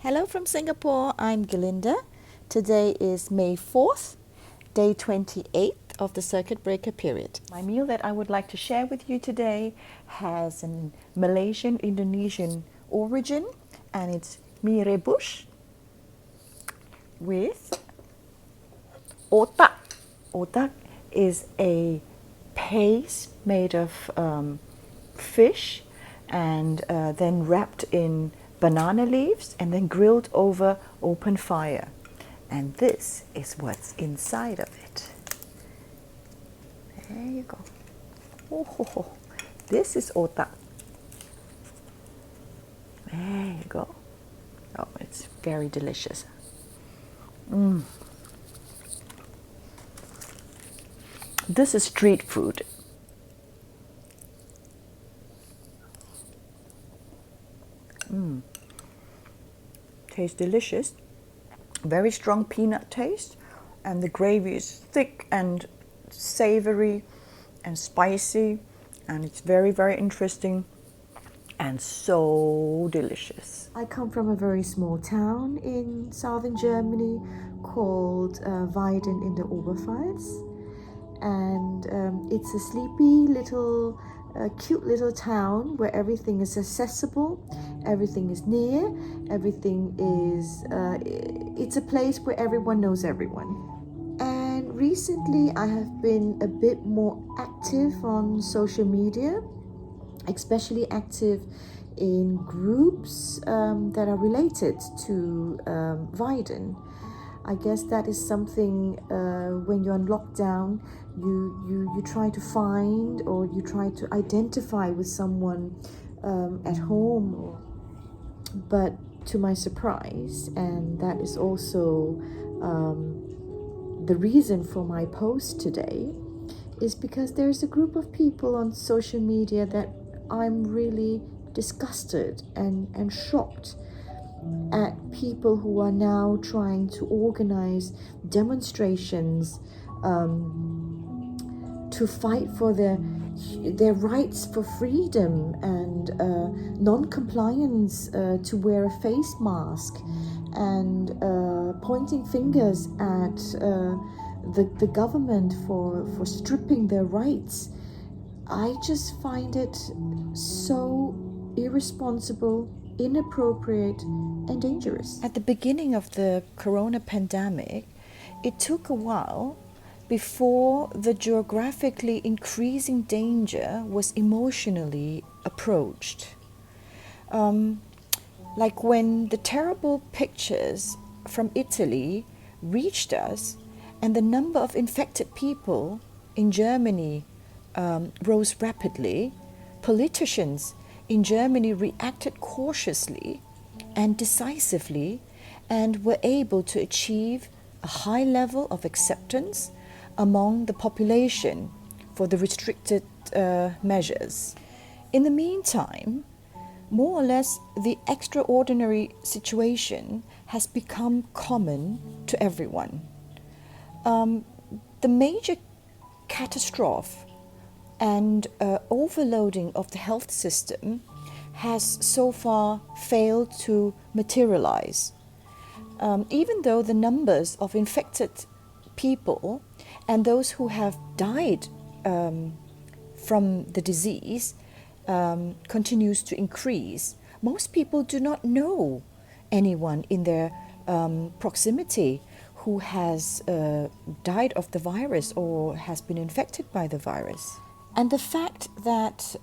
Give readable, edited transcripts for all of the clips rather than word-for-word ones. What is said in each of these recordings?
Hello from Singapore, I'm Galinda. Today is May 4th, day 28 of the circuit breaker period. My meal that I would like to share with you today has an Malaysian Indonesian origin, and it's mie rebus with otak. Otak is a paste made of fish and then wrapped in banana leaves and then grilled over open fire. And this is what's inside of it. There you go. Oh, this is otak. There you go. Oh, it's very delicious. This is street food. Tastes delicious. Very strong peanut taste, and the gravy is thick and savory and spicy, and it's very, very interesting and so delicious. I come from a very small town in southern Germany called Weiden in the Oberpfalz, and it's a sleepy little cute little town where everything is accessible, everything is near, everything is it's a place where everyone knows everyone. And recently I have been a bit more active on social media, especially active in groups that are related to Weiden. I guess that is something when you're on lockdown, you try to find or you try to identify with someone at home. But to my surprise, and that is also the reason for my post today, is because there's a group of people on social media that I'm really disgusted and shocked at, people who are now trying to organize demonstrations to fight for their rights for freedom and non-compliance to wear a face mask, and pointing fingers at the government for stripping their rights. I just find it so irresponsible, inappropriate, and dangerous. At the beginning of the corona pandemic, it took a while before the geographically increasing danger was emotionally approached. Like when the terrible pictures from Italy reached us and the number of infected people in Germany rose rapidly, politicians in Germany reacted cautiously and decisively and were able to achieve a high level of acceptance among the population for the restricted measures. In the meantime, more or less the extraordinary situation has become common to everyone. The major catastrophe and overloading of the health system has so far failed to materialize. Even though the numbers of infected people and those who have died from the disease continues to increase, most people do not know anyone in their proximity who has died of the virus or has been infected by the virus. And the fact that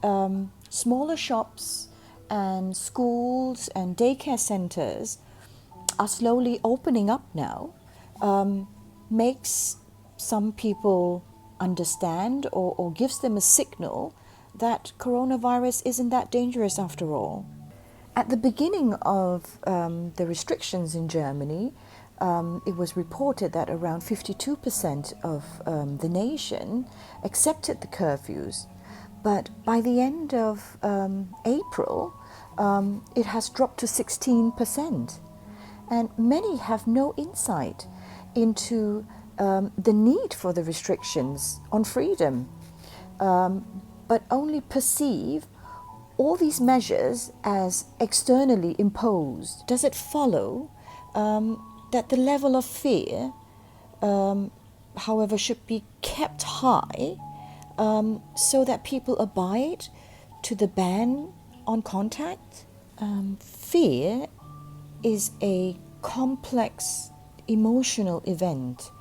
smaller shops and schools and daycare centers are slowly opening up now makes some people understand or gives them a signal that coronavirus isn't that dangerous after all. At the beginning of the restrictions in Germany, it was reported that around 52% of the nation accepted the curfews. But by the end of April, it has dropped to 16%. And many have no insight into the need for the restrictions on freedom, but only perceive all these measures as externally imposed, does it follow that the level of fear, however, should be kept high so that people abide to the ban on contact? Fear is a complex emotional event.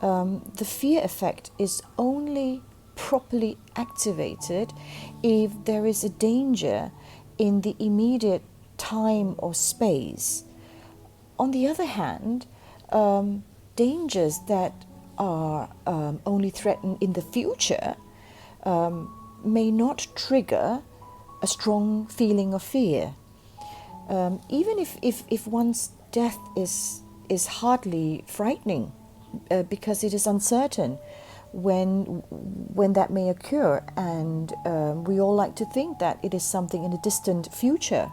The fear effect is only properly activated if there is a danger in the immediate time or space. On the other hand, dangers that are only threatened in the future may not trigger a strong feeling of fear. Even if one's death is hardly frightening because it is uncertain when that may occur, and we all like to think that it is something in a distant future.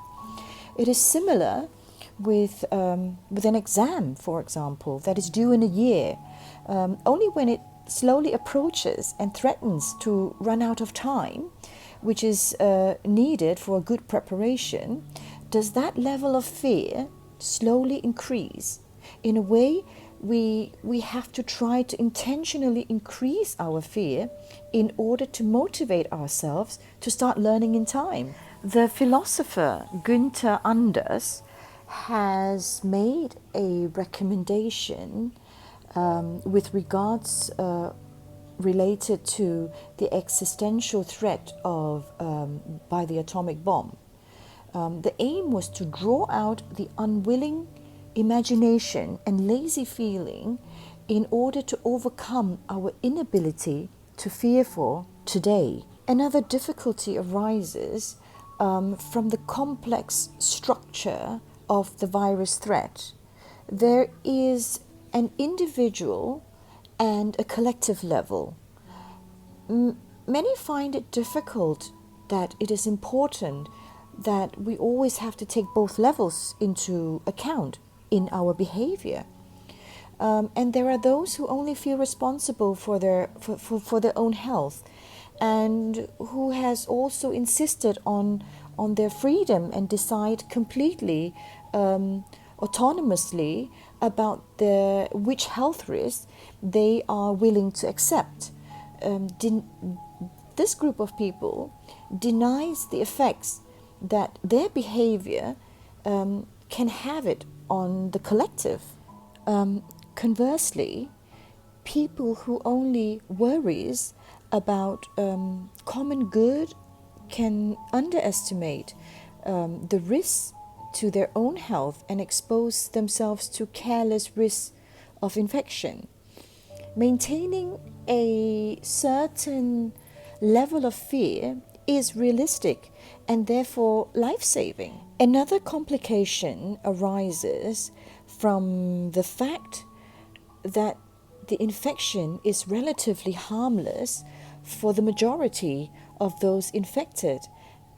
It is similar with an exam, for example, that is due in a year. Only when it slowly approaches and threatens to run out of time, which is needed for a good preparation, does that level of fear slowly increase. In a way, we have to try to intentionally increase our fear in order to motivate ourselves to start learning in time. The philosopher Günther Anders has made a recommendation with regards related to the existential threat of by the atomic bomb. The aim was to draw out the unwilling imagination and lazy feeling in order to overcome our inability to fear for today. Another difficulty arises from the complex structure of the virus threat. There is an individual and a collective level. Many find it difficult that it is important that we always have to take both levels into account in our behavior. And there are those who only feel responsible for their own health, and who has also insisted on their freedom and decide completely autonomously about which health risks they are willing to accept. This group of people denies the effects that their behavior can have it on the collective. Conversely, people who only worries about common good can underestimate the risks to their own health and expose themselves to careless risks of infection. Maintaining a certain level of fear is realistic and therefore life-saving. Another complication arises from the fact that the infection is relatively harmless for the majority of those infected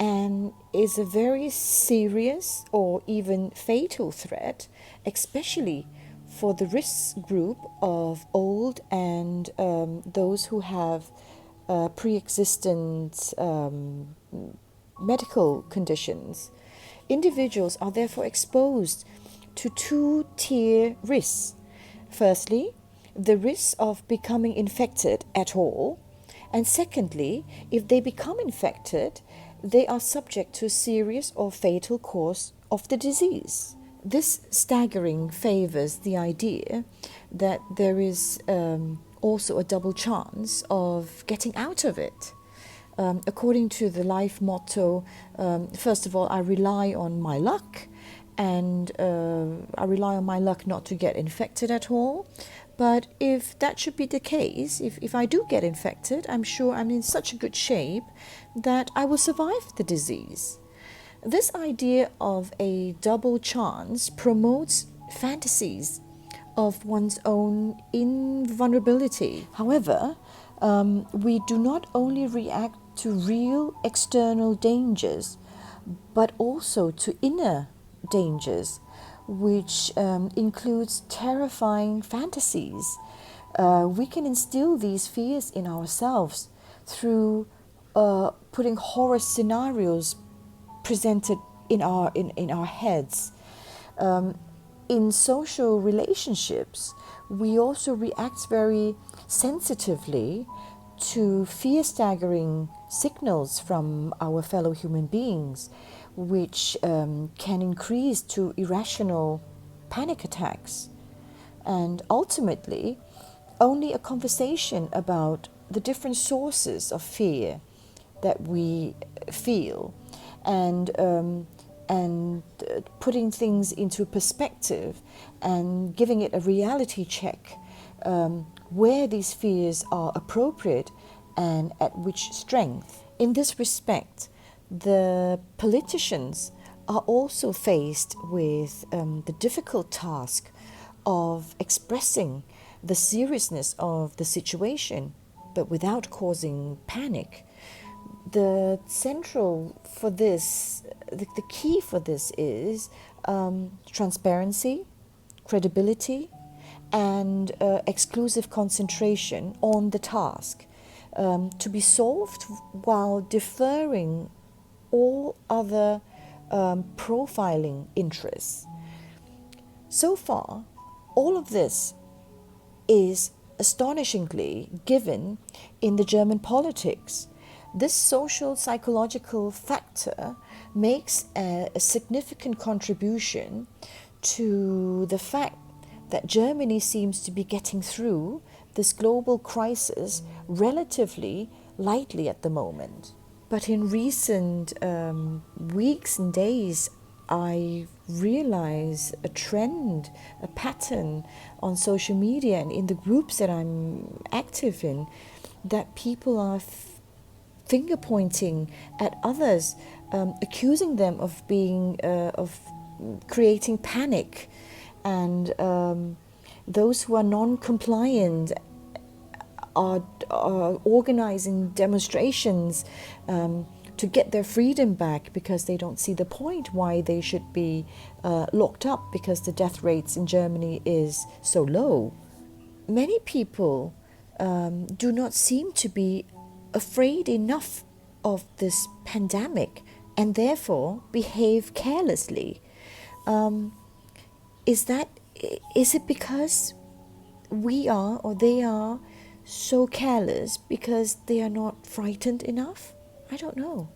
and is a very serious or even fatal threat, especially for the risk group of old and those who have pre-existent medical conditions. Individuals are therefore exposed to two-tier risks. Firstly, the risk of becoming infected at all, and secondly, if they become infected, they are subject to a serious or fatal course of the disease. This staggering favors the idea that there is also a double chance of getting out of it. According to the life motto, first of all, I rely on my luck, and I rely on my luck not to get infected at all. But if that should be the case, if I do get infected, I'm sure I'm in such a good shape that I will survive the disease. This idea of a double chance promotes fantasies of one's own invulnerability. However, we do not only react to real external dangers, but also to inner dangers, which includes terrifying fantasies. We can instill these fears in ourselves through putting horror scenarios presented in our heads. In social relationships, we also react very sensitively to fear-staggering signals from our fellow human beings, which can increase to irrational panic attacks. And ultimately, only a conversation about the different sources of fear that we feel and putting things into perspective and giving it a reality check, where these fears are appropriate and at which strength. In this respect, the politicians are also faced with the difficult task of expressing the seriousness of the situation, but without causing panic. The central for this, the key for this is transparency, credibility, and exclusive concentration on the task, to be solved while deferring all other profiling interests. So far, all of this is astonishingly given in the German politics. This social psychological factor makes a significant contribution to the fact that Germany seems to be getting through this global crisis relatively lightly at the moment. But in recent weeks and days, I realize a trend, a pattern on social media and in the groups that I'm active in, that people are finger pointing at others, accusing them of being of creating panic, and those who are non-compliant are organizing demonstrations to get their freedom back, because they don't see the point why they should be locked up because the death rates in Germany is so low. Many people do not seem to be afraid enough of this pandemic and therefore behave carelessly. Is it because we are, or they are, so careless because they are not frightened enough? I don't know.